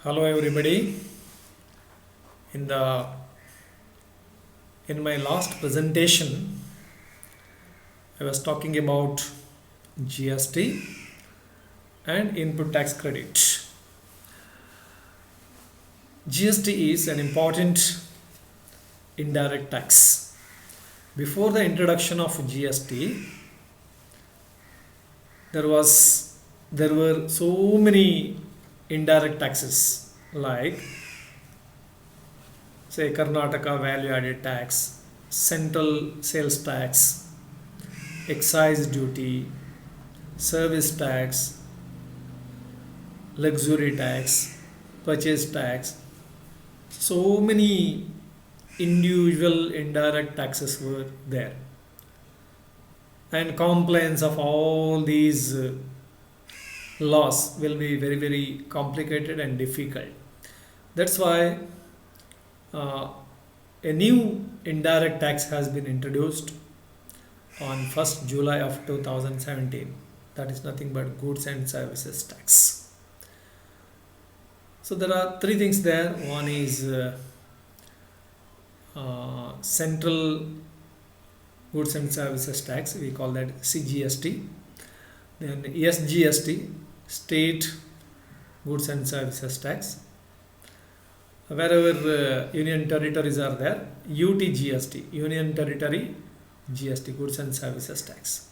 Hello everybody. In the in my last presentation, I was talking about GST and input tax credit. GST is an important indirect tax. Before the introduction of GST, there were so many indirect taxes like say Karnataka value added tax, central sales tax, excise duty, service tax, luxury tax, purchase tax. So many individual indirect taxes were there, and compliance of all these laws will be very complicated and difficult. That's why uh, a new indirect tax has been introduced on 1st July of 2017. That is nothing but goods and services tax. So there are three things there. One is central goods and services tax, we call that CGST. Then SGST, state goods and services tax. Wherever union territories are there, UTGST, union territory GST, goods and services tax.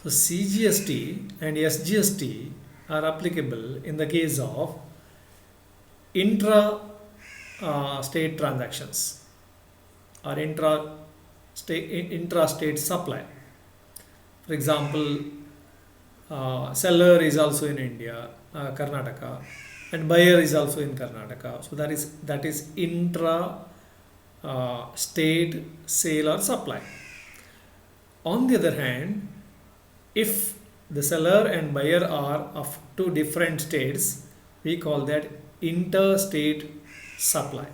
So CGST and SGST are applicable in the case of intra state transactions or intra-state supply. For example, seller is also in India, Karnataka, and buyer is also in Karnataka. So that is intra state sale or supply. On the other hand, if the seller and buyer are of two different states, we call that interstate supply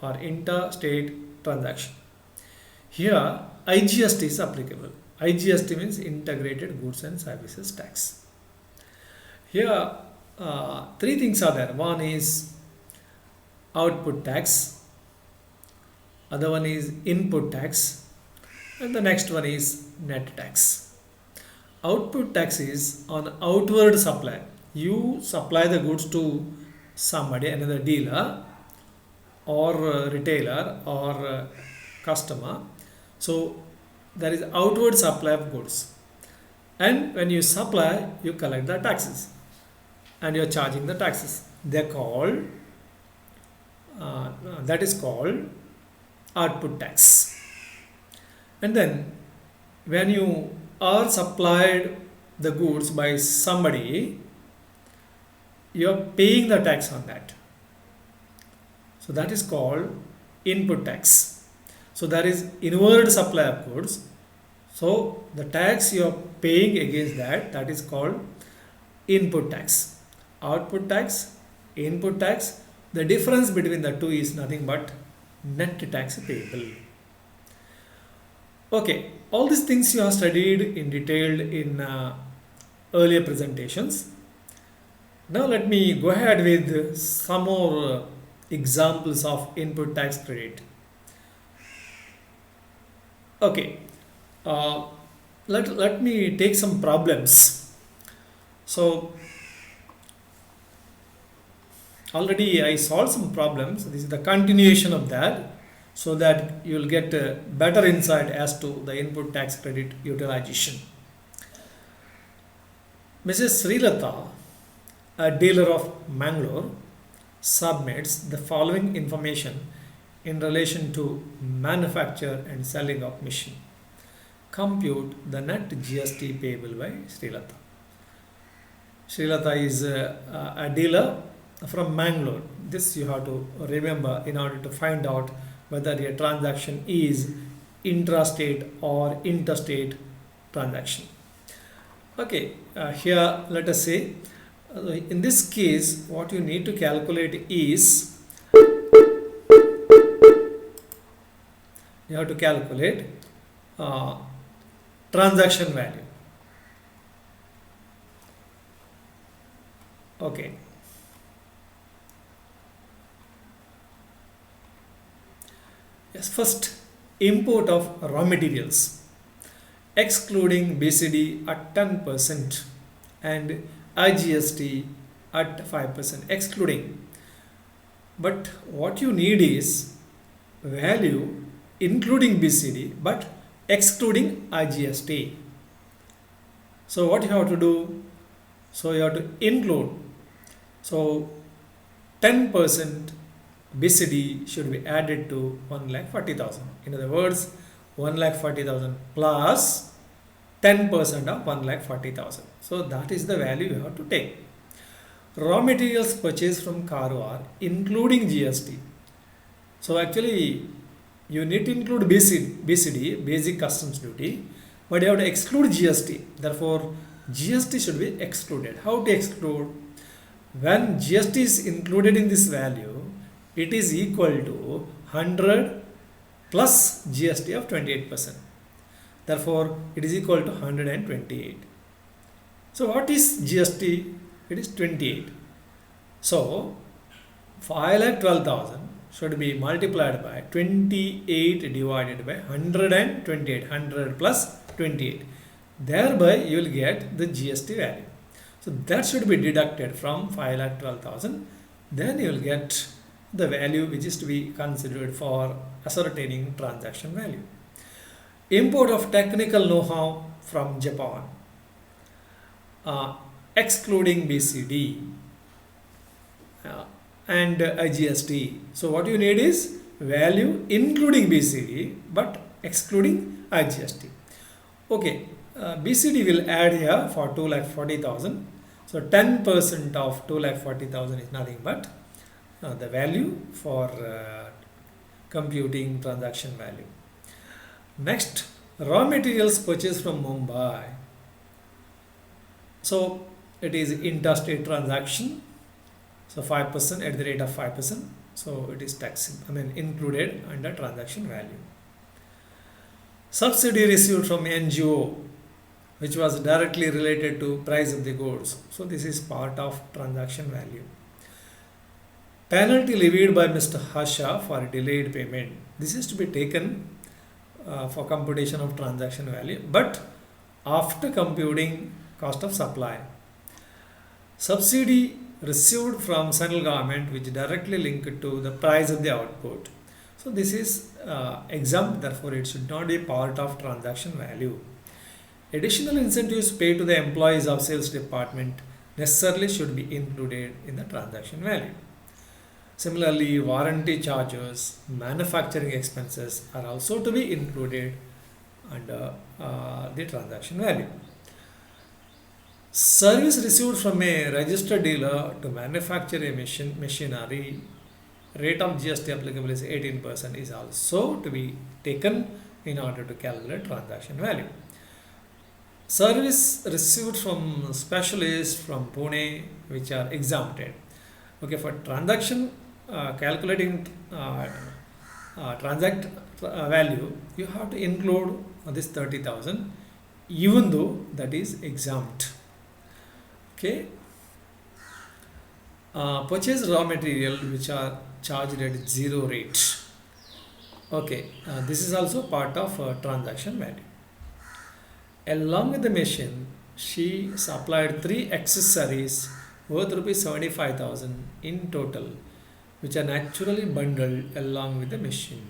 or interstate transaction. Here IGST is applicable. IGST means integrated goods and services tax. Here three things are there. One is output tax, other one is input tax, and the next one is net tax. Output tax is on outward supply. You supply the goods to somebody, another dealer or retailer or customer. So there is outward supply of goods, and when you supply, you collect the taxes and you are charging the taxes. They're called that is called output tax. And then when you are supplied the goods by somebody, you are paying the tax on that. So that is called input tax. So there is inward supply of goods. So the tax you are paying against that is called input tax. Output tax, input tax. The difference between the two is nothing but net tax payable. Okay, all these things you have studied in detail in earlier presentations. Now let me go ahead with some more examples of input tax credit. Okay, let me take some problems. So already I solved some problems. This is the continuation of that, so that you will get a better insight as to the input tax credit utilization. Mrs. Srilata, a dealer of Mangalore, submits the following information in relation to manufacture and selling of machine. Compute the net GST payable by Srilata. Srilata is a dealer from Mangalore. This you have to remember in order to find out whether a transaction is intrastate or interstate transaction. Okay, here let us say in this case what you need to calculate is you have to calculate transaction value. Okay, Yes, first, import of raw materials, excluding BCD at 10% and IGST at 5%, excluding. But what you need is value including BCD but excluding IGST. So what you have to do? So you have to include. So 10% BCD should be added to 1,40,000. In other words, 1,40,000 plus 10% of 1,40,000. So that is the value you have to take. Raw materials purchased from Karwar including GST. So actually you need to include BCD, basic customs duty, but you have to exclude GST. Therefore GST should be excluded. How to exclude? When GST is included in this value, it is equal to 100 plus GST of 28%. Therefore it is equal to 128. So what is GST? It is 28. So 5,12,000 should be multiplied by 28 divided by 128, 100 plus 28. Thereby you will get the GST value. So that should be deducted from 5,12,000. Then you will get the value which is to be considered for ascertaining transaction value. Import of technical know-how from Japan, excluding BCD and IGST. So what you need is value including BCD but excluding IGST. Okay, BCD will add here for 2,40,000. So 10% of 2,40,000 is nothing but the value for computing transaction value. Next, raw materials purchased from Mumbai. So it is interstate transaction. So 5% at the rate of 5%. So it is included under transaction value. Subsidy received from NGO, which was directly related to price of the goods. So this is part of transaction value. Penalty levied by Mr. Harsha for delayed payment. This is to be taken for computation of transaction value, but after computing cost of supply. Subsidy received from central government which directly linked to the price of the output. So this is exempt, therefore it should not be part of transaction value. Additional incentives paid to the employees of sales department necessarily should be included in the transaction value. Similarly, warranty charges, manufacturing expenses are also to be included under the transaction value. Service received from a registered dealer to manufacture a machinery, rate of GST applicable is 18%, is also to be taken in order to calculate transaction value. Service received from specialists from Pune, which are exempted. Okay, for transaction calculating transact value, you have to include this 30,000, even though that is exempt. Okay. Purchase raw material which are charged at zero rate. Okay, this is also part of transaction value. Along with the machine, she supplied 3 accessories worth rupees 75,000 in total, which are naturally bundled along with the machine.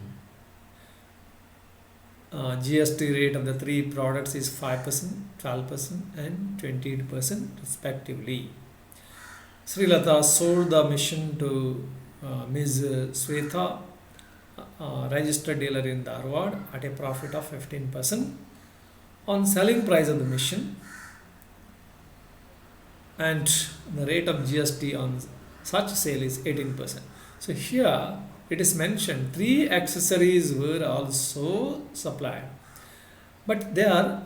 GST rate of the 3 products is 5%, 12% and 28% respectively. Sri Lata sold the machine to Ms. Swetha, registered dealer in Dharwad, at a profit of 15% on selling price of the machine, and the rate of GST on such sale is 18%. So here it is mentioned 3 accessories were also supplied, but they are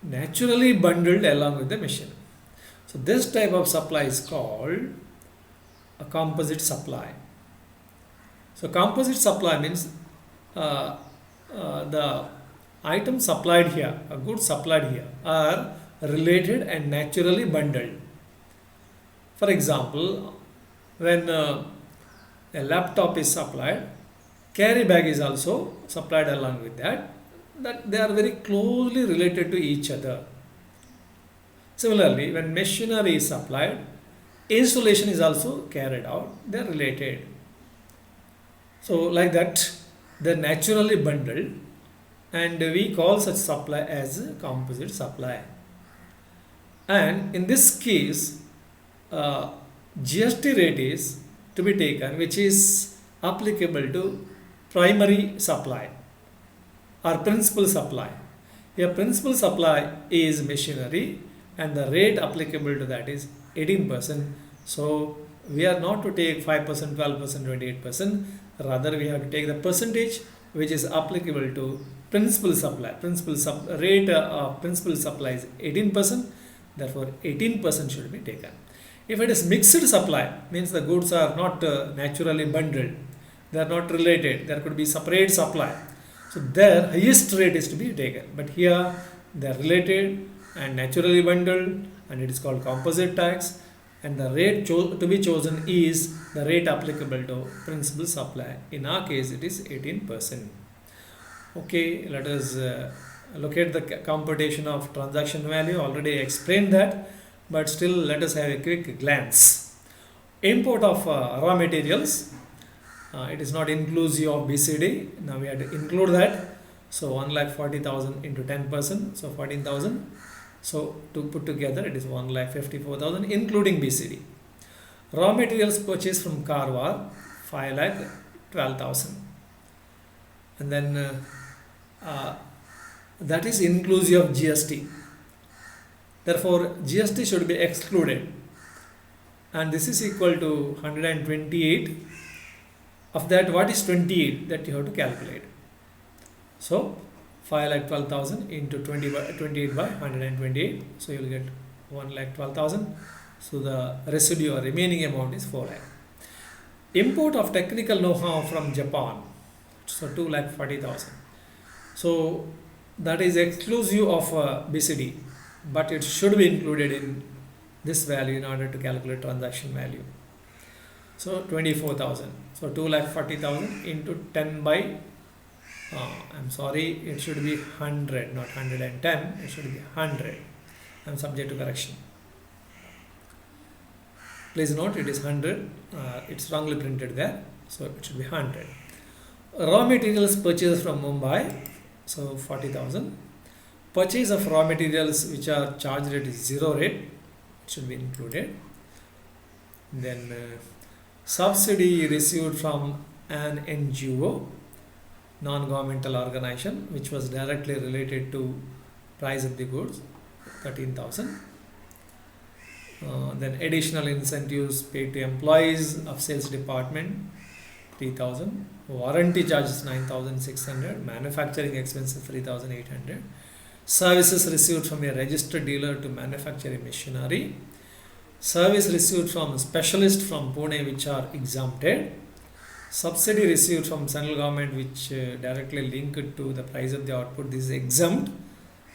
naturally bundled along with the machine. So this type of supply is called a composite supply. So composite supply means the items supplied here, a goods supplied here, are related and naturally bundled. For example, when a laptop is supplied, Carry bag is also supplied along with that. That they are very closely related to each other. Similarly, when machinery is supplied, installation is also carried out. They are related. So like that, they are naturally bundled, and we call such supply as a composite supply. And in this case, uh, GST rate is to be taken, which is applicable to primary supply or principal supply. A principal supply is machinery, and the rate applicable to that is 18%. So we are not to take 5%, 12%, 28%. Rather, we have to take the percentage which is applicable to principal supply. Rate of principal supply is 18%. Therefore, 18% should be taken. If it is mixed supply, means the goods are not naturally bundled, they are not related, there could be separate supply. So their highest rate is to be taken. But here they are related and naturally bundled, and it is called composite tax. And the rate to be chosen is the rate applicable to principal supply. In our case, it is 18%. Okay, let us look at the computation of transaction value. Already explained that, but still let us have a quick glance. Import of raw materials. It is not inclusive of BCD. Now we have to include that. So 1,40,000 into 10%, so 14,000. So to put together, it is 1,54,000 including BCD. Raw materials purchased from Karwar, 5,12,000. And then that is inclusive of GST. Therefore, GST should be excluded. And this is equal to 128. Of that, what is 28 that you have to calculate? So 5,12,000 into 28 by 128. So you will get 1,12,000. So the residue or remaining amount is 4 lakh. Import of technical know-how from Japan. So 2,40,000. So that is exclusive of BCD, but it should be included in this value in order to calculate transaction value. So 24,000. So 2,40,000 into 10 by I'm sorry, it should be 100, not 110. It should be 100. I'm subject to correction. Please note it is 100. It's wrongly printed there. So it should be 100. Raw materials purchased from Mumbai. So 40,000. Purchase of raw materials which are charged at 0 rate. It should be included. Then subsidy received from an NGO, non-governmental organization, which was directly related to price of the goods, 13,000. Then additional incentives paid to employees of sales department, 3,000. Warranty charges 9,600. Manufacturing expenses 3,800. Services received from a registered dealer to manufacture a machinery. Service received from a specialist from Pune which are exempted. Subsidy received from central government which directly linked to the price of the output. This is exempt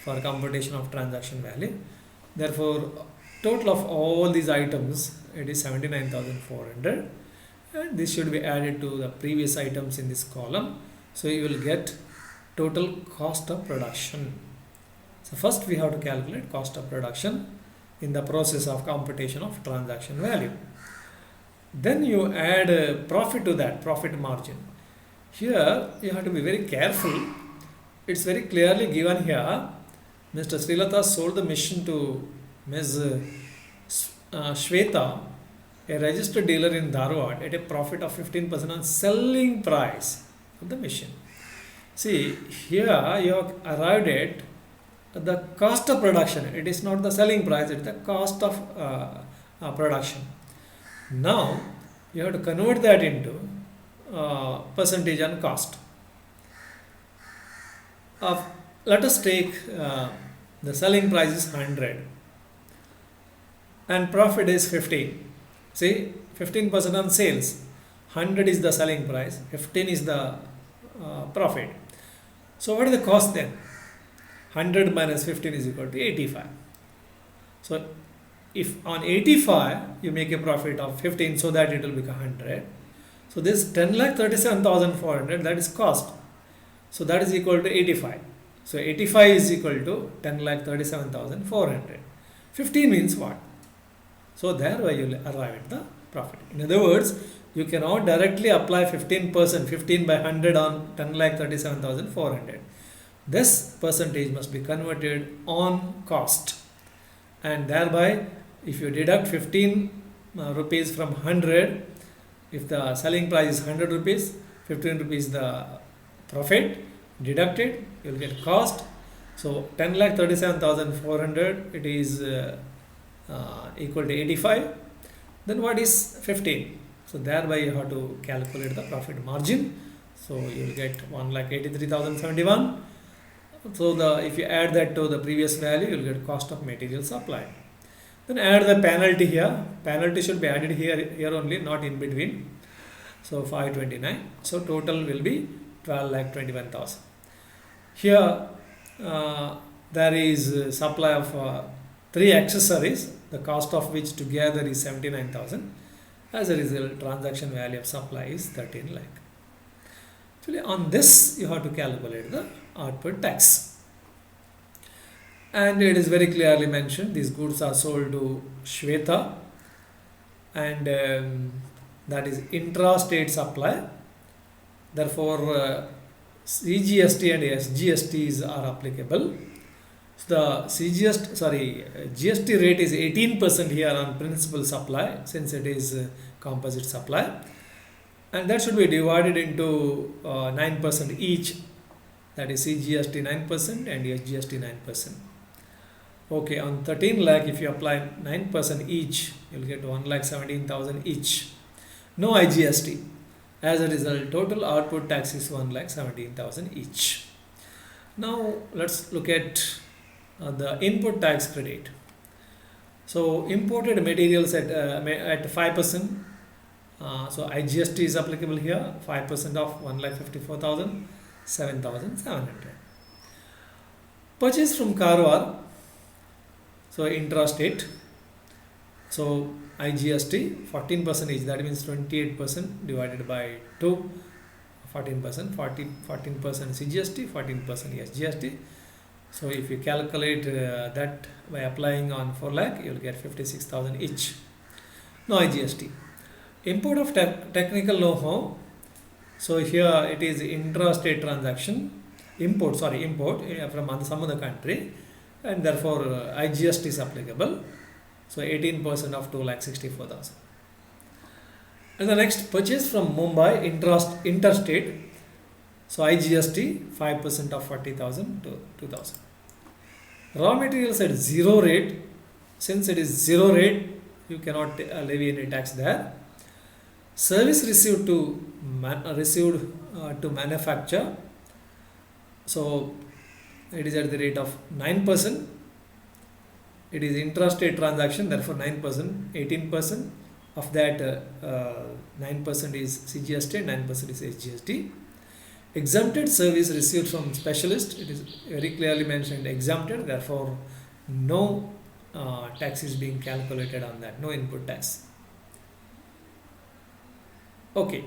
for computation of transaction value. Therefore, total of all these items, it is 79,400. And this should be added to the previous items in this column. So you will get total cost of production. So first we have to calculate cost of production in the process of computation of transaction value. Then you add profit to that, profit margin. Here you have to be very careful. It's very clearly given here. Mr. Srilata sold the machine to Ms. Shweta, a registered dealer in Dharwad, at a profit of 15% on selling price of the machine. See, here you have arrived at the cost of production. It is not the selling price, it is the cost of production. Now you have to convert that into percentage on cost. Let us take the selling price is 100 and profit is 15. See, 15% on sales, 100 is the selling price, 15 is the profit. So what is the cost then? 100 minus 15 is equal to 85. So if on 85 you make a profit of 15, so that it will become 100. So this 10,37,400, that is cost. So that is equal to 85. So 85 is equal to 10,37,400. 15 means what? So thereby you will arrive at the profit. In other words, you cannot directly apply 15%, 15 by 100 on 10,37,400. This percentage must be converted on cost, and thereby if you deduct 15 rupees from 100, if the selling price is 100 rupees, 15 rupees the profit deducted, you will get cost. So 10,37,400, it is equal to 85. Then what is 15? So thereby you have to calculate the profit margin. So you will get 1,83,071. So if you add that to the previous value, you will get cost of material supplied. Then add the penalty here. Penalty should be added here only, not in between. So 529. So total will be 12,21,000. Here there is supply of 3 accessories, the cost of which together is 79,000. As a result, transaction value of supply is 13 lakh. Actually, on this you have to calculate the output tax. And it is very clearly mentioned, these goods are sold to Shweta, and that is intra-state supply. Therefore, CGST and SGSTs are applicable. So the GST rate is 18% here on principal supply, since it is composite supply, and that should be divided into 9% each, that is CGST 9% and SGST 9%. Okay, on 13 lakh, if you apply 9% each, you will get 1,17,000 each. No IGST. As a result, total output tax is 1,17,000 each. Now let's look at the input tax credit. So imported materials at 5%. So IGST is applicable here. 5% of 1,54,000, 7,700. Purchase from Karwar. So intrastate. So IGST 14% each, that means 28% divided by 2, 14%, 14% CGST, 14% SGST. So if you calculate that by applying on 4 lakh, you will get 56,000 each. No IGST. Import of technical know-how. So here it is intra-state transaction. Import from some other country, and therefore IGST is applicable. So 18% of 2,64,000. And the next, purchase from Mumbai interstate. So IGST 5% of 40,000 to 2,000. Raw materials at 0 rate. Since it is 0 rate, you cannot levy any tax there. Service received to manufacture. So it is at the rate of 9%. It is intrastate transaction, therefore 9%, 18% of that 9% is CGST, 9% is SGST. Exempted service received from specialist, it is very clearly mentioned exempted, therefore no tax is being calculated on that, no input tax. Okay.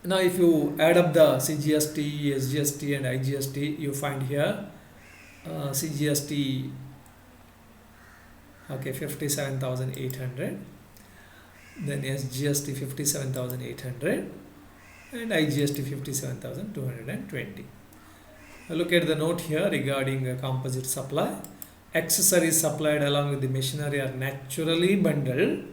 Now if you add up the CGST, SGST and IGST, you find here CGST 57,800, then SGST 57,800 and IGST 57,220. Look at the note here regarding composite supply. Accessories supplied along with the machinery are naturally bundled,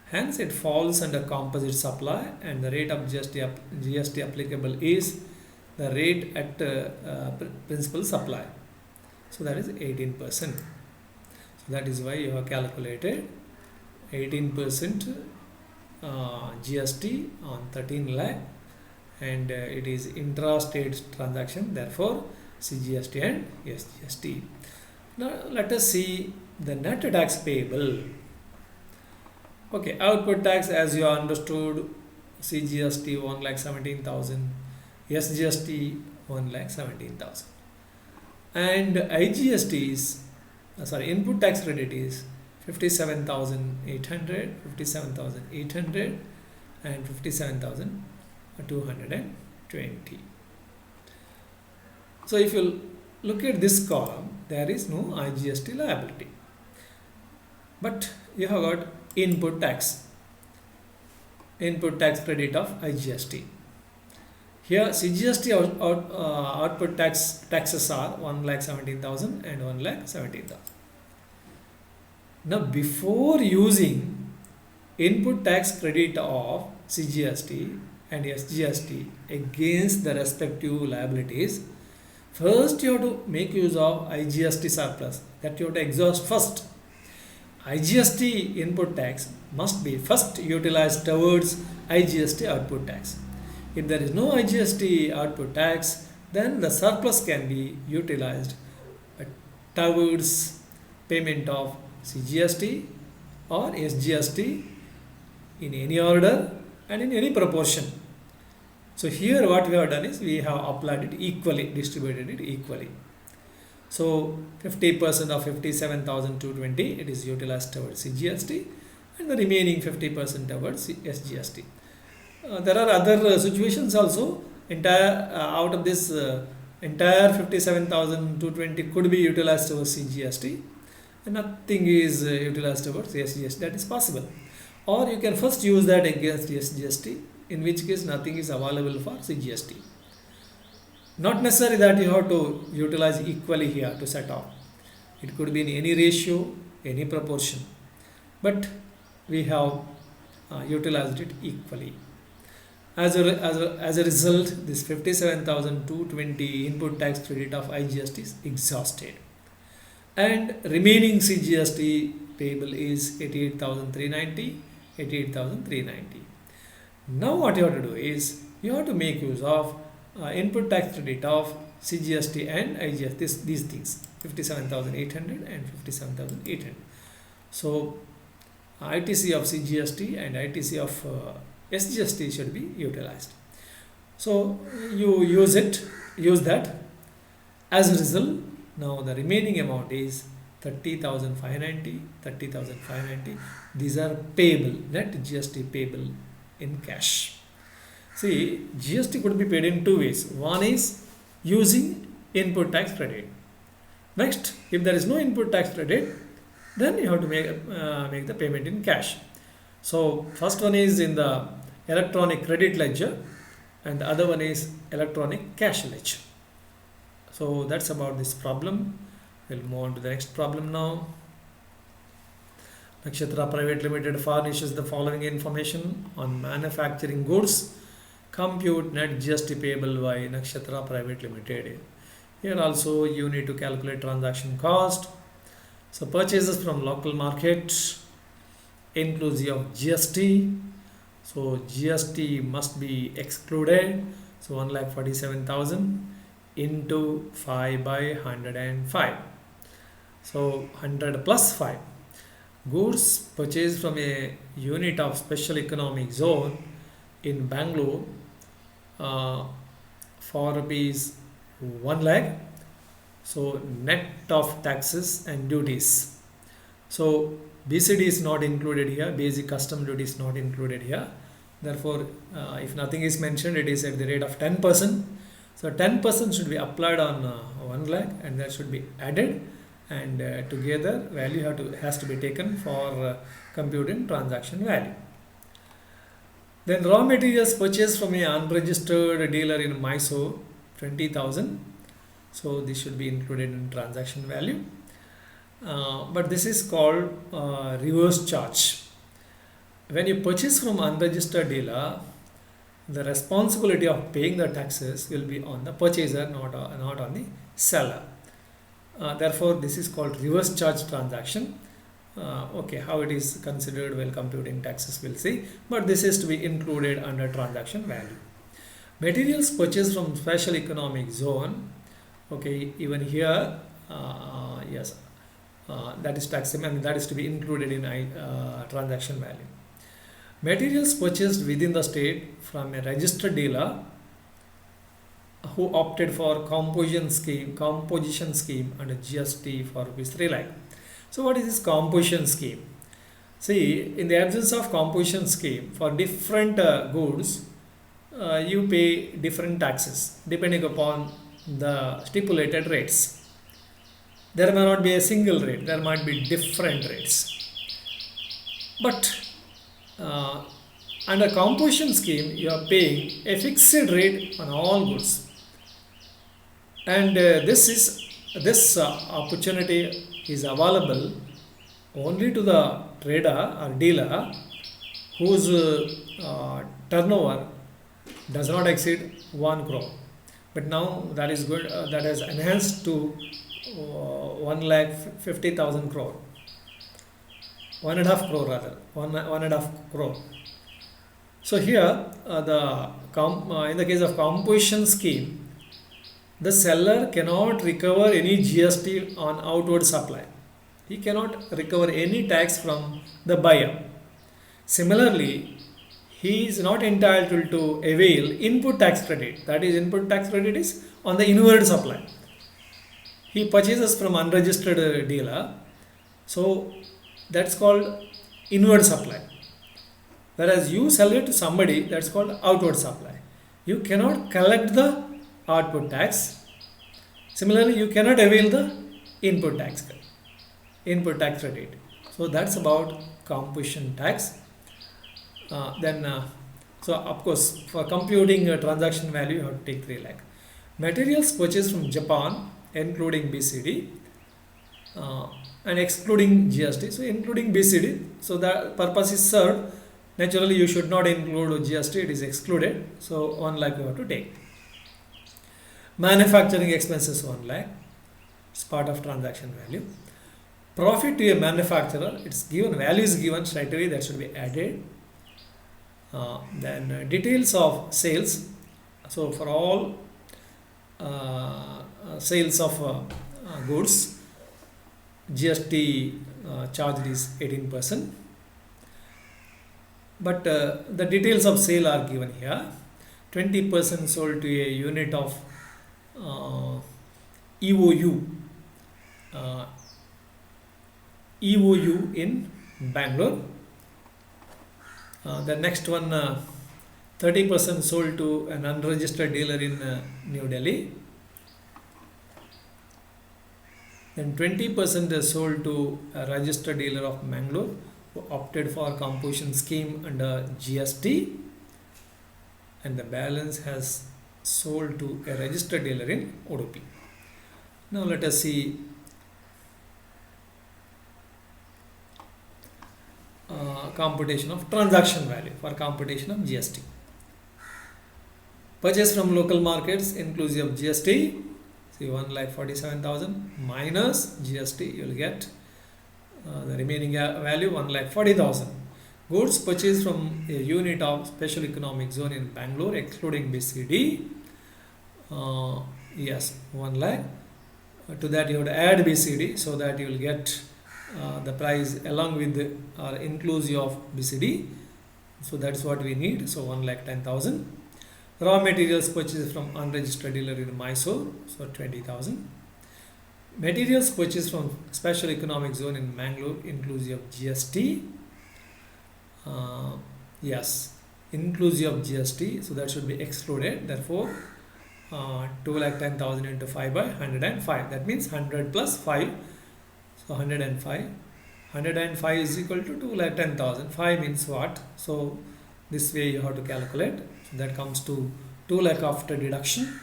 hence it falls under composite supply, and the rate of GST applicable is the rate at principal supply. So that is 18%. That is why you have calculated 18% GST on 13 lakh, and it is intra-state transaction, therefore CGST and SGST. Now let us see the net tax payable. Okay, output tax, as you understood, CGST 1,17,000, SGST 1,17,000, and IGST is input tax credit is 57,800, and 57,220. So if you look at this column, there is no IGST liability, but you have got input tax credit of IGST. Here CGST output taxes are 1,17,000 and 1,17,000. Now before using input tax credit of CGST and SGST against the respective liabilities, first you have to make use of IGST surplus, that you have to exhaust first. IGST input tax must be first utilized towards IGST output tax. If there is no IGST output tax, then the surplus can be utilized towards payment of CGST or SGST in any order and in any proportion. So here what we have done is we have applied it equally, distributed it equally. So 50% of 57,220 it is utilized towards CGST and the remaining 50% towards SGST. There are other situations also. Out of this entire 57,220 could be utilized towards CGST and nothing is utilized towards SGST. That is possible. Or you can first use that against SGST, in which case nothing is available for CGST. Not necessary that you have to utilize equally here to set off. It could be in any ratio, any proportion, but we have utilized it equally. As a result, this 57,220 input tax credit of IGST is exhausted, and remaining CGST payable is 88,390. Now what you have to do is you have to make use of input tax credit of CGST and IGST, these things, 57,800 and 57,800. So ITC of CGST and ITC of SGST should be utilized. So you use that. As a result, now the remaining amount is 30,590. These are payable, net GST payable in cash. See, GST could be paid in two ways. One is using input tax credit. Next, if there is no input tax credit, then you have to make the payment in cash. So first one is in the electronic credit ledger and the other one is electronic cash ledger. So that's about this problem. We'll move on to the next problem now. Nakshatra Private Limited furnishes the following information on manufacturing goods. Compute net GST payable by Nakshatra Private Limited. Here also you need to calculate transaction cost. So purchases from local market inclusive of GST. So GST must be excluded. So 1,47,000 into 5 by 105. So 100 plus 5. Goods purchased from a unit of special economic zone in Bangalore for rupees 1 lakh. So net of taxes and duties. So BCD is not included here, basic custom duty is not included here. Therefore, if nothing is mentioned, it is at the rate of 10%. So 10% should be applied on 1 lakh and that should be added, and together value has to be taken for computing transaction value. Then raw materials purchased from an unregistered dealer in Mysore, 20,000. So this should be included in transaction value. But this is called reverse charge. When you purchase from unregistered dealer, the responsibility of paying the taxes will be on the purchaser, not on the seller. Therefore, this is called reverse charge transaction. Okay, how it is considered while computing taxes we'll see, but this is to be included under transaction value. Materials purchased from special economic zone. Okay, even here, yes, that is taxable and that is to be included in transaction value. Materials purchased within the state from a registered dealer who opted for composition scheme under GST for rupees 3 lakh. So what is this composition scheme? See, in the absence of composition scheme, for different goods, you pay different taxes depending upon the stipulated rates. There may not be a single rate, there might be different rates. But uh, under composition scheme, you are paying a fixed rate on all goods, and this opportunity is available only to the trader or dealer whose turnover does not exceed 1 crore. But now that is good, that has enhanced to 1,50,000 crore, 1.5 crore rather, 1.5 crore. So here, in the case of composition scheme, the seller cannot recover any GST on outward supply. He cannot recover any tax from the buyer. Similarly, he is not entitled to avail input tax credit. That is, input tax credit is on the inward supply. He purchases from unregistered dealer, so that's called inward supply. Whereas you sell it to somebody, that's called outward supply. You cannot collect the output tax. Similarly, you cannot avail the input tax credit. So that's about composition tax. So of course, for computing a transaction value, you have to take 3 lakh. Materials purchased from Japan, including BCD and excluding GST. So including BCD, so the purpose is served. Naturally, you should not include GST; it is excluded. So 1 lakh you have to take. Manufacturing expenses 1 lakh. It's part of transaction value. Profit to a manufacturer, it's given, value is given straight away, that should be added. Then details of sales. So for all sales of goods, GST charged is 18%. But the details of sale are given here. 20% sold to a unit of EOU. EOU in Bangalore. The next one, 30% sold to an unregistered dealer in New Delhi. Then 20% is sold to a registered dealer of Mangalore who opted for composition scheme under GST, and the balance has sold to a registered dealer in Udupi. Now let us see computation of transaction value for computation of GST. Purchase from local markets inclusive of GST, see 1,47,000 minus GST, you will get the remaining value 1,40,000. Goods purchased from a unit of special economic zone in Bangalore excluding BCD, yes, 1 lakh. To that you have to add BCD, so that you will get the price along with the inclusive of BCD. So that's what we need. So 1,10,000. Raw materials purchased from unregistered dealer in Mysore, so 20,000. Materials purchased from special economic zone in Mangalore inclusive of GST. Yes, inclusive of GST, so that should be excluded. Therefore, 2,10,000 into 5 by 105. That means 100 plus 5. So 105. 105 is equal to 2,10,000. 5 means what? So this way you have to calculate. So that comes to 2 lakh after deduction.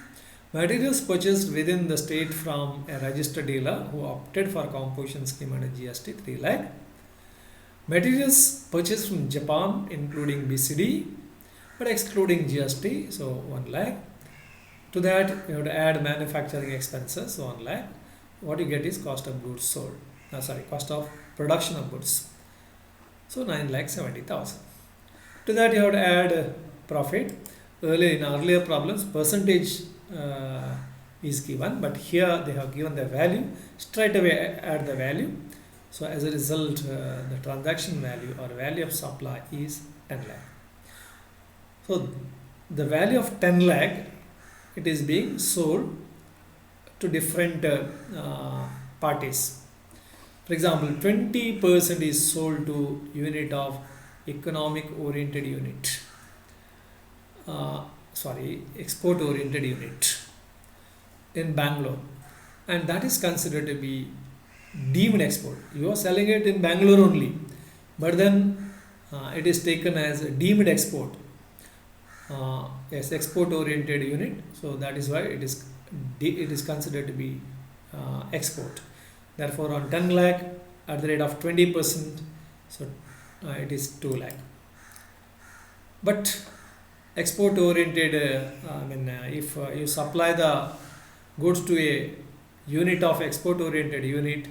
Materials purchased within the state from a registered dealer who opted for composition scheme under GST, 3 lakh. Materials purchased from Japan including BCD but excluding GST, so 1 lakh. To that you have to add manufacturing expenses, so 1 lakh. What you get is cost of goods sold. Cost of production of goods. So 9,70,000. To that you have to add profit. In earlier problems, percentage is given, but here they have given the value. Straight away add the value. So as a result, the transaction value or value of supply is 10 lakh. So the value of 10 lakh, it is being sold to different parties. For example, 20% is sold to unit of economic oriented unit. Export oriented unit in Bangalore, and that is considered to be deemed export. You are selling it in Bangalore only, but then it is taken as a deemed export. Yes, export oriented unit, so that is why it is considered to be export. Therefore, on 10 lakh at the rate of 20%, so it is 2 lakh. But export oriented, if you supply the goods to a unit of export oriented unit,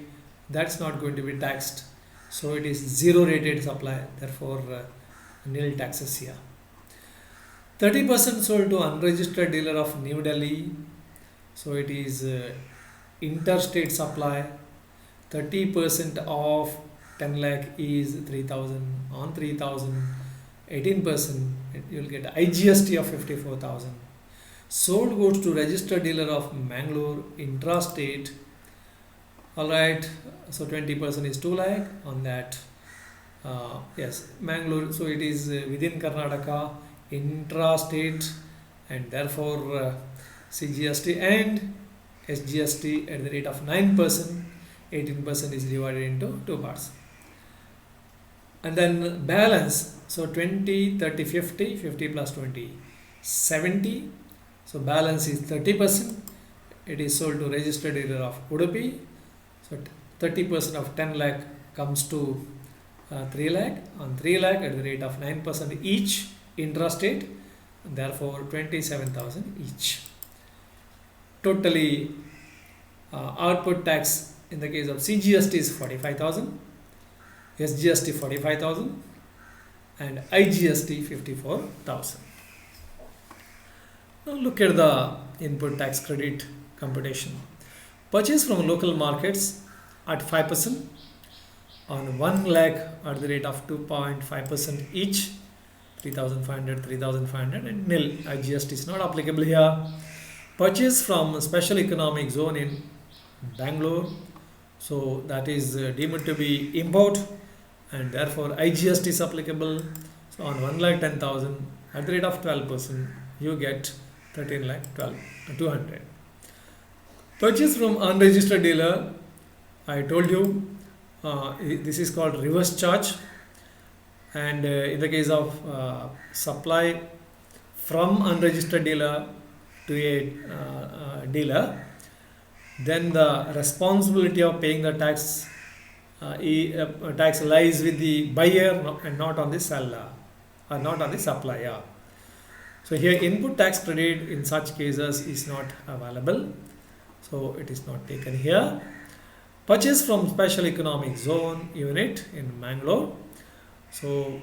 that's not going to be taxed. So it is zero rated supply, therefore nil taxes here. 30% sold to unregistered dealer of New Delhi, so it is interstate supply. 30% of 10 lakh is 3,000. On 3,000, 18% you will get IGST of 54,000. Sold goods to registered dealer of Mangalore intrastate. Alright, so 20% is 2 lakh on that. Yes, Mangalore, so it is within Karnataka, intrastate, and therefore CGST and SGST at the rate of 9%. 18% is divided into two parts. And then balance, so 20, 30, 50, 50 plus 20, 70. So balance is 30%. It is sold to registered dealer of Udupi. So 30% of 10 lakh comes to 3 lakh. On 3 lakh at the rate of 9% each intrastate. Therefore 27,000 each. Totally output tax in the case of CGST is 45,000, SGST 45,000, and IGST 54,000. Now look at the input tax credit computation. Purchase from local markets at 5%, on 1 lakh at the rate of 2.5% each, 3,500, 3,500, and nil. IGST is not applicable here. Purchase from special economic zone in Bangalore, so that is deemed to be import, and therefore IGST is applicable. So on 1,10,000 at the rate of 12%, you get 13,200. Purchase from unregistered dealer, I told you this is called reverse charge, and in the case of supply from unregistered dealer to a dealer, then the responsibility of paying the tax lies with the buyer and not on the seller or not on the supplier. So here input tax credit in such cases is not available, so it is not taken here. Purchase from special economic zone unit in Mangalore, so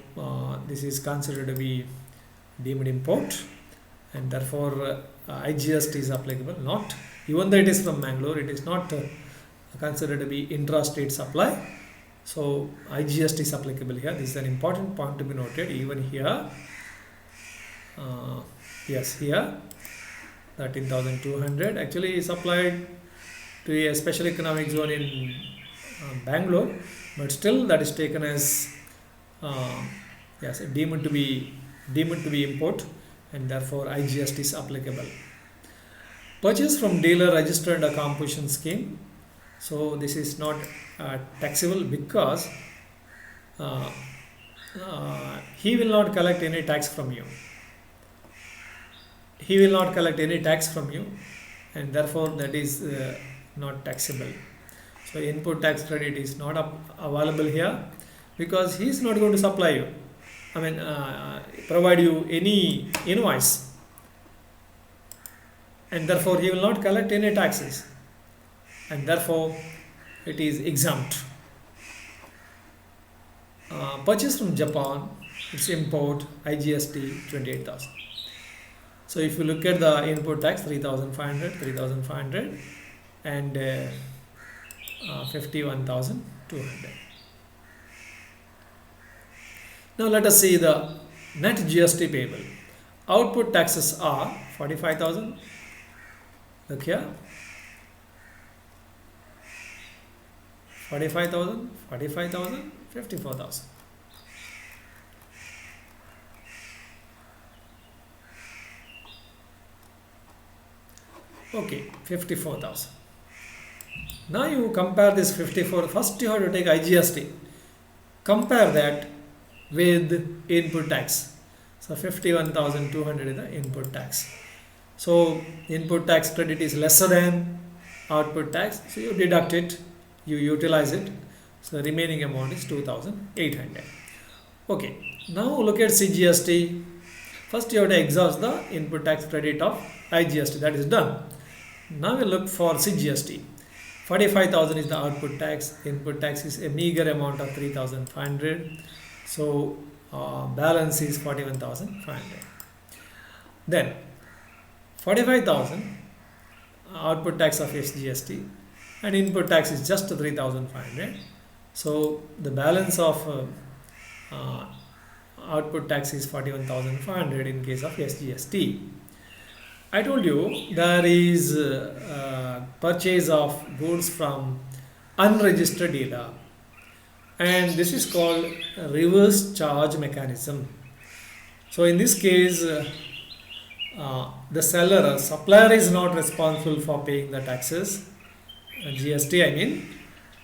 this is considered to be deemed import, and therefore IGST is applicable. Not even though it is from Mangalore, it is not considered to be intrastate supply, so IGST is applicable here. This is an important point to be noted. Even here, yes, here 13,200 actually supplied to a special economic zone in Bangalore, but still that is taken as yes, deemed to be import, and therefore IGST is applicable. Purchase from dealer registered a composition scheme, so this is not taxable because he will not collect any tax from you. He will not collect any tax from you, and therefore that is not taxable. So input tax credit is not available here because he is not going to supply you, provide you any invoice, and therefore he will not collect any taxes, and therefore it is exempt. Purchase from Japan, it's import, IGST 28,000. So if you look at the input tax, 3,500 and 51,200. Now let us see the net GST payable. Output taxes are 45,000. Look here, 45,000, 45,000, 54,000. Okay, 54,000. Now you compare this 54. First you have to take IGST. Compare that with input tax. So 51,200 is the input tax. So input tax credit is lesser than output tax. So you deduct it, you utilize it. So the remaining amount is 2,800. Okay. Now look at CGST. First you have to exhaust the input tax credit of IGST. That is done. Now we look for CGST. 45,000 is the output tax. Input tax is a meager amount of 3,500. So balance is 41,500. Then 45,000 output tax of SGST and input tax is just 3,500. So the balance of output tax is 41,500 in case of SGST. I told you there is purchase of goods from unregistered dealer, and this is called reverse charge mechanism. So in this case, the seller, supplier is not responsible for paying the taxes, GST I mean,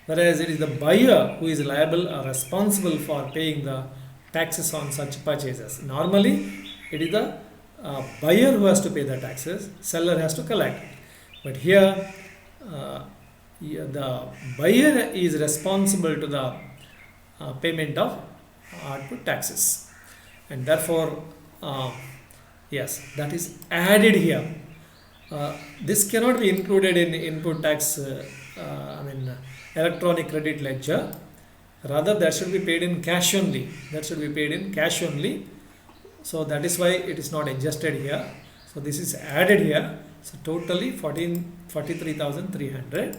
whereas it is the buyer who is liable or responsible for paying the taxes on such purchases. Normally, it is the buyer who has to pay the taxes, seller has to collect. But here, the buyer is responsible to the payment of output taxes, and therefore, yes, that is added here. This cannot be included in input tax. Electronic credit ledger. Rather, that should be paid in cash only. That should be paid in cash only. So that is why it is not adjusted here. So this is added here. So totally 43,300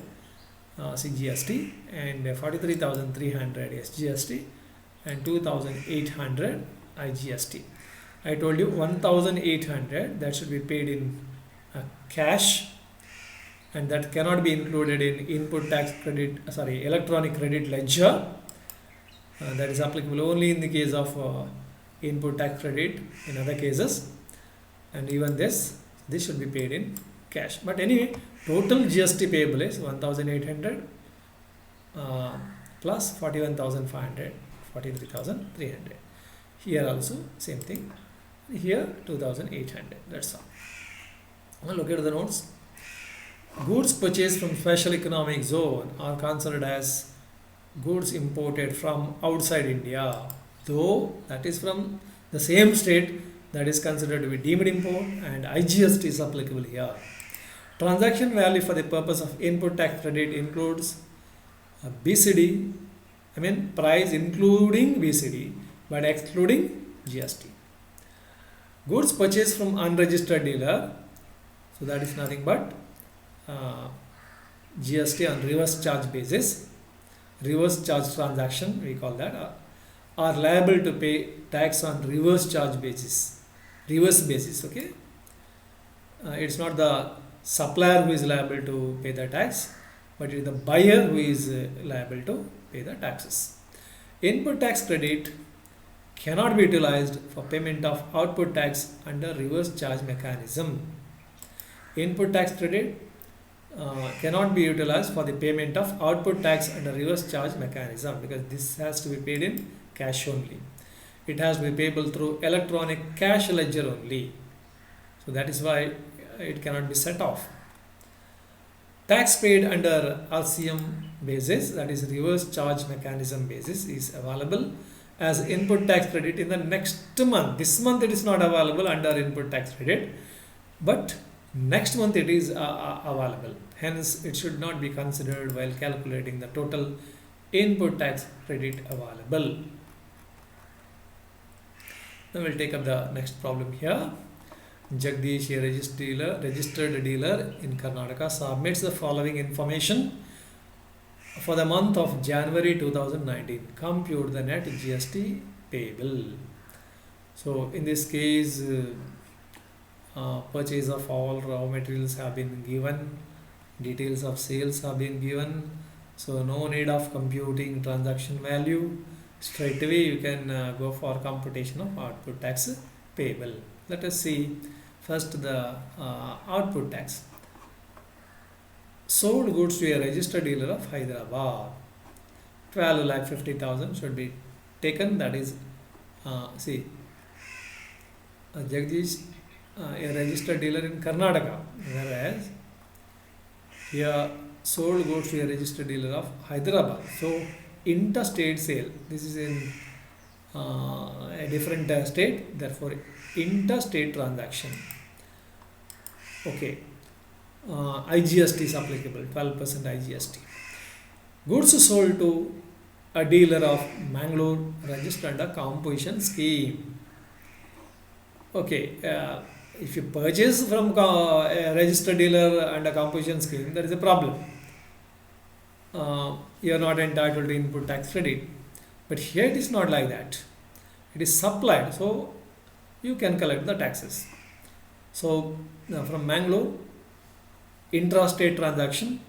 CGST and 43,300 SGST and 2,800 IGST. I told you 1,800 that should be paid in cash, and that cannot be included in input tax credit, electronic credit ledger. That is applicable only in the case of input tax credit. In other cases, and even this should be paid in cash. But anyway, total GST payable is 1,800 plus 41,500, 43,300. Here also same thing. Here 2,800. That's all. Now look at the notes. Goods purchased from special economic zone are considered as goods imported from outside India, though that is from the same state, that is considered to be deemed import, and IGST is applicable here. Transaction value for the purpose of input tax credit includes BCD, price including BCD but excluding GST. Goods purchased from unregistered dealer, so that is nothing but GST on reverse charge basis, reverse charge transaction we call that, are liable to pay tax on reverse charge basis, okay. It's not the supplier who is liable to pay the tax, but it is the buyer who is liable to pay the taxes. Input tax credit cannot be utilized for payment of output tax under reverse charge mechanism. Input tax credit cannot be utilized for the payment of output tax under reverse charge mechanism, because this has to be paid in cash only. It has to be payable through electronic cash ledger only. So that is why it cannot be set off. Tax paid under RCM basis, that is reverse charge mechanism basis, is available as input tax credit in the next month. This month it is not available under input tax credit, but next month it is available. Hence, it should not be considered while calculating the total input tax credit available. Now we'll take up the next problem here. Jagdish, a registered dealer in Karnataka, submits the following information for the month of January 2019. Compute the net GST payable. So in this case, purchase of all raw materials have been given, details of sales have been given, So no need of computing transaction value. Straight away you can go for computation of output tax payable. Let us see first the output tax. Sold goods to a registered dealer of Hyderabad. 12,50,000 should be taken. That is, see, Jagdish, a registered dealer in Karnataka, whereas here sold goods to a registered dealer of Hyderabad. So interstate sale. This is in a different state. Therefore, interstate transaction. Okay. IGST is applicable. 12% IGST. Goods sold to a dealer of Mangalore registered under composition scheme. Okay, if you purchase from a registered dealer under composition scheme, there is a problem. You are not entitled to input tax credit. But here it is not like that. It is supplied, so you can collect the taxes. So from Mangalore, intrastate transaction.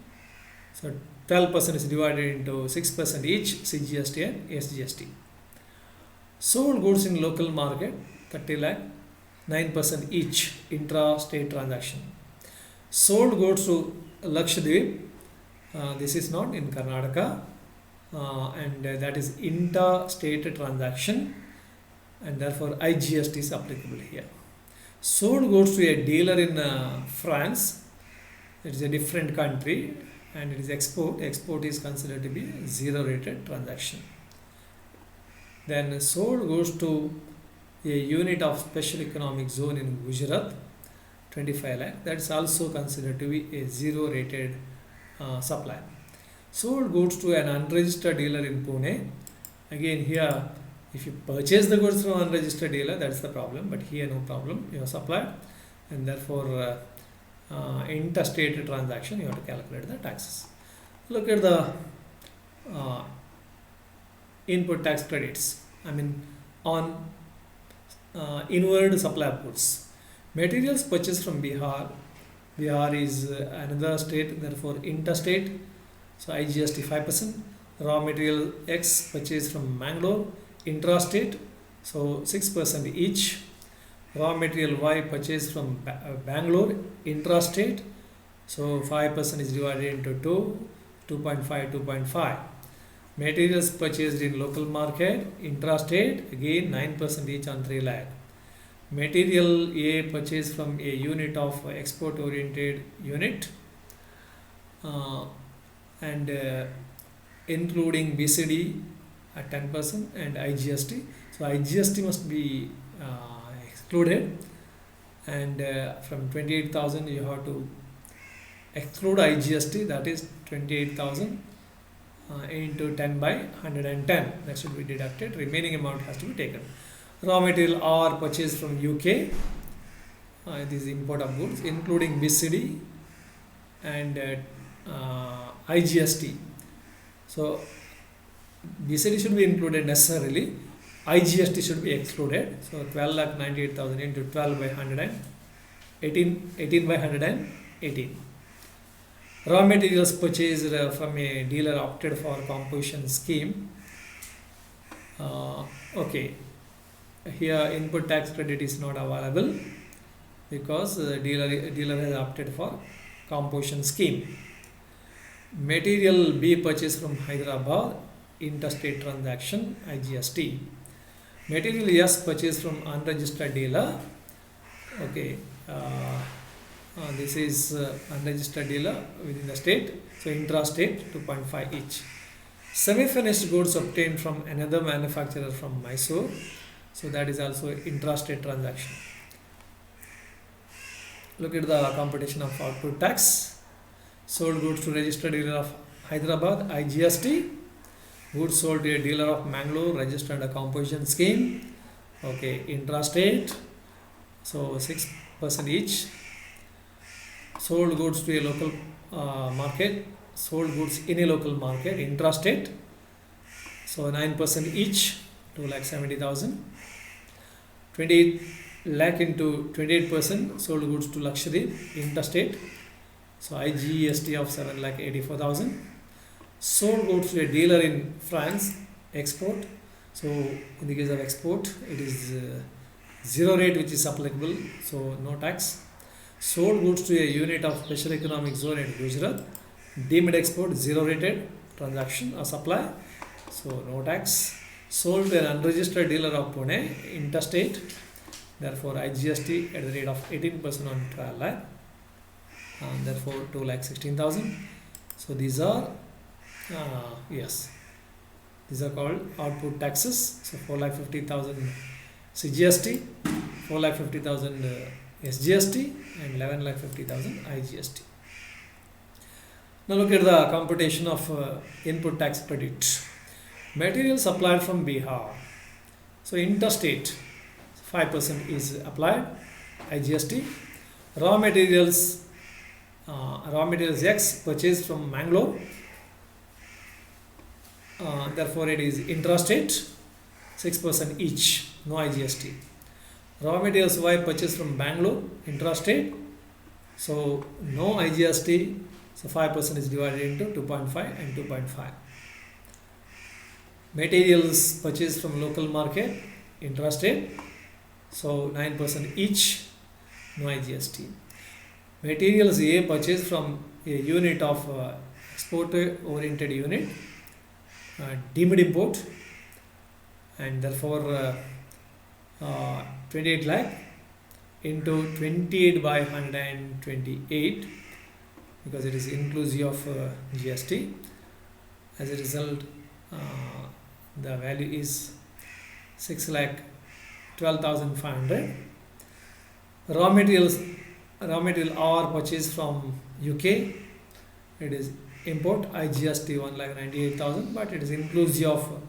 So 12% is divided into 6% each, CGST and SGST. Sold goods in local market, 30 lakh, 9% each, intra-state transaction. Sold goods to Lakshadweep, this is not in Karnataka, and that is inter-state transaction, and therefore IGST is applicable here. Sold goods to a dealer in France, it is a different country, and it is export. Export is considered to be zero rated transaction. Then sold goods to a unit of special economic zone in Gujarat, 25 lakh. That is also considered to be a zero rated supply. Sold goods to an unregistered dealer in Pune. Again here, if you purchase the goods from unregistered dealer, that's the problem. But here no problem. You have supplied, and therefore interstate transaction, you have to calculate the taxes. Look at the input tax credits. I mean, on inward supply of goods. Materials purchased from Bihar. Bihar is another state, therefore interstate. So IGST 5%. Raw material X purchased from Mangalore, intrastate. So 6% each. Raw material Y purchased from Bangalore, intrastate. So 5% is divided into 2.5, 2.5. Materials purchased in local market, intrastate, again 9% each on 3 lakh. Material A purchased from a unit of export oriented unit, and including BCD at 10% and IGST. So IGST must be excluded, and from 28,000 you have to exclude IGST, that is 28,000 into 10 by 110, that should be deducted. Remaining amount has to be taken. Raw material R purchased from UK, this is import of goods, including BCD and IGST. So BCD should be included necessarily, IGST should be excluded. So 12,98,000 into 12 by 118, 18 by 118. Raw materials purchased from a dealer opted for composition scheme. Okay, here input tax credit is not available because the dealer has opted for composition scheme. Material B purchased from Hyderabad, interstate transaction, IGST. Material S purchased from unregistered dealer. Okay, this is unregistered dealer within the state, so intrastate 2.5 each. Semi-finished goods obtained from another manufacturer from Mysore, so that is also intrastate transaction. Look at the computation of output tax. Sold goods to registered dealer of Hyderabad, IGST. Goods sold to a dealer of Mangalore, registered under composition scheme. Okay, intrastate, so 6% each. Sold goods to a local market, sold goods in a local market, intrastate, so 9% each, 2,70,000. 28 lakh into 28% sold goods to Lakshadweep, interstate, so IGST of 7,84,000. Sold goods to a dealer in France, export. So in the case of export, it is zero rate which is applicable, so no tax. Sold goods to a unit of special economic zone at Gujarat, deemed export, zero rated transaction or supply, so no tax. Sold to an unregistered dealer of Pune, interstate, therefore IGST at the rate of 18% on 12 lakh, and therefore 2,16,000. So these are yes, these are called output taxes. So 4,50,000 CGST, 4,50,000 SGST, and 11,50,000 IGST. Now look at the computation of input tax credit. Material supplied from Bihar. So interstate, 5% is applied, IGST. Raw materials X purchased from Mangalore. Therefore, it is intrastate, 6% each, no IGST. Raw materials Y purchased from Bangalore, intrastate, so no IGST, so 5% is divided into 2.5 and 2.5. Materials purchased from local market, intrastate, so 9% each, no IGST. Materials A purchased from a unit of export oriented unit, deemed import, and therefore 28 lakh into 28 by 128, because it is inclusive of GST. As a result, the value is 6,12,500. Raw material R purchased from UK, it is import, IGST 1,98,000, but it is inclusive of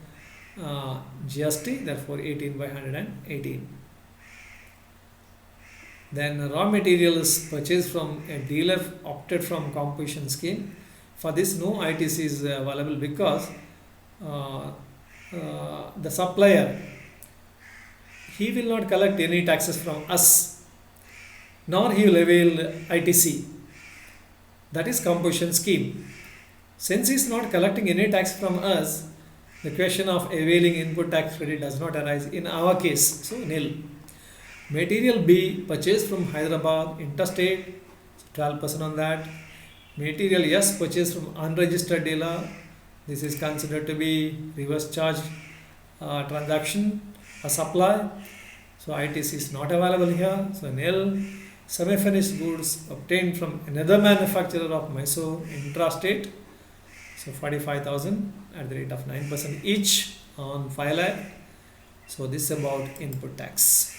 GST, therefore 18 by 118. Then raw materials purchased from a dealer opted from composition scheme. For this, no ITC is available because the supplier, he will not collect any taxes from us, nor he will avail ITC. That is composition scheme. Since he is not collecting any tax from us, the question of availing input tax credit does not arise in our case, so nil. Material B purchased from Hyderabad, interstate, 12% on that. Material S purchased from unregistered dealer, this is considered to be reverse charge transaction, a supply, so ITC is not available here, so nil. Semi-finished goods obtained from another manufacturer of Mysore, intrastate, so 45,000 at the rate of 9% each on 5 lakh. So this is about input tax.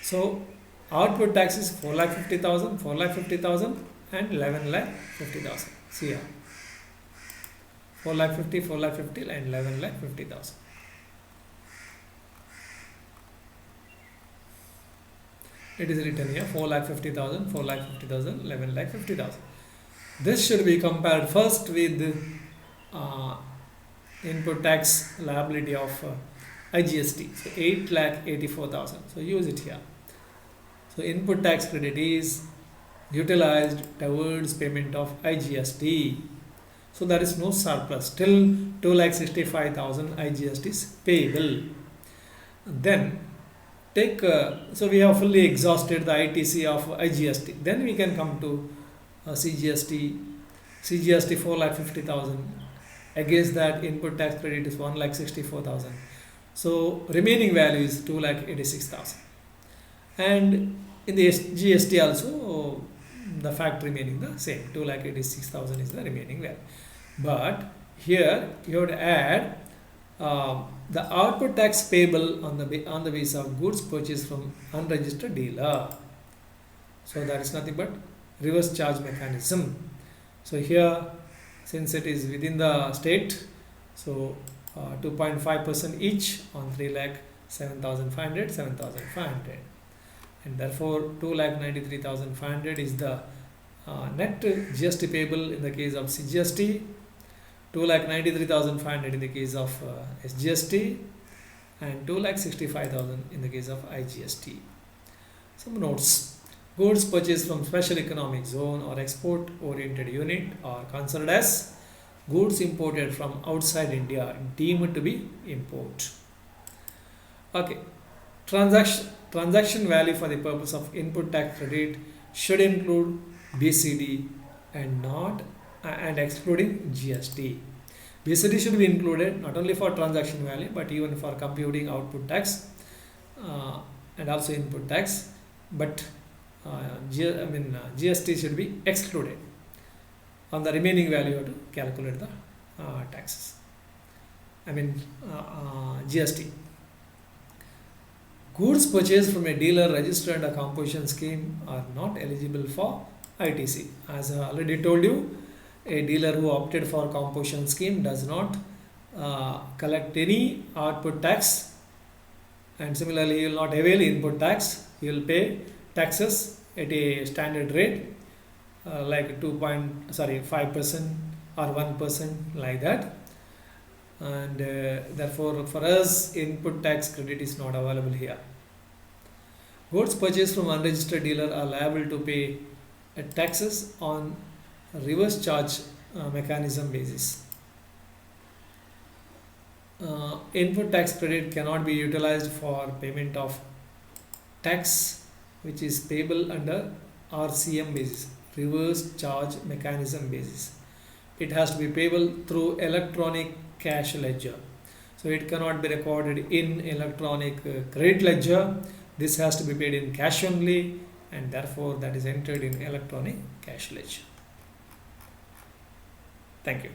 So output tax is 4,50,000, 4,50,000 and 11,50,000. See here, 4,50,000, 4,50,000 and 11,50,000. It is written here 4,50,000, 4,50,000, 11,50,000. This should be compared first with input tax liability of IGST, so 8,84,000. So use it here. So input tax credit is utilized towards payment of IGST. So there is no surplus. Still 2,65,000 IGST is payable. Then take, so we have fully exhausted the ITC of IGST. Then we can come to CGST 4,50,000. Against that, input tax credit is 1,64,000. So remaining value is 2,86,000. And in the GST also, the fact remaining the same, 2,86,000 is the remaining value. But here you have to add the output tax payable on the basis of goods purchased from unregistered dealer. So that is nothing but reverse charge mechanism. So here, since it is within the state, so 2.5% each on 3,07,500, 7,500, and therefore 2,93,500 is the net GST payable in the case of CGST, 2,93,500 in the case of SGST, and 2,65,000 in the case of IGST. Some notes. Goods purchased from special economic zone or export oriented unit are considered as goods imported from outside India deemed to be import. Okay, transaction value for the purpose of input tax credit should include BCD and not and excluding GST. BCD should be included not only for transaction value but even for computing output tax and also input tax, but GST should be excluded. On the remaining value, you have to calculate the taxes. GST. Goods purchased from a dealer registered under composition scheme are not eligible for ITC. As I already told you, a dealer who opted for composition scheme does not collect any output tax, and similarly he will not avail input tax. He will pay taxes at a standard rate like 5% or 1% like that, and therefore for us input tax credit is not available here. Goods purchased from unregistered dealer are liable to pay taxes on reverse charge mechanism basis. Input tax credit cannot be utilized for payment of tax which is payable under RCM basis, reverse charge mechanism basis. It has to be payable through electronic cash ledger, so it cannot be recorded in electronic credit ledger. This has to be paid in cash only, and therefore that is entered in electronic cash ledger. Thank you.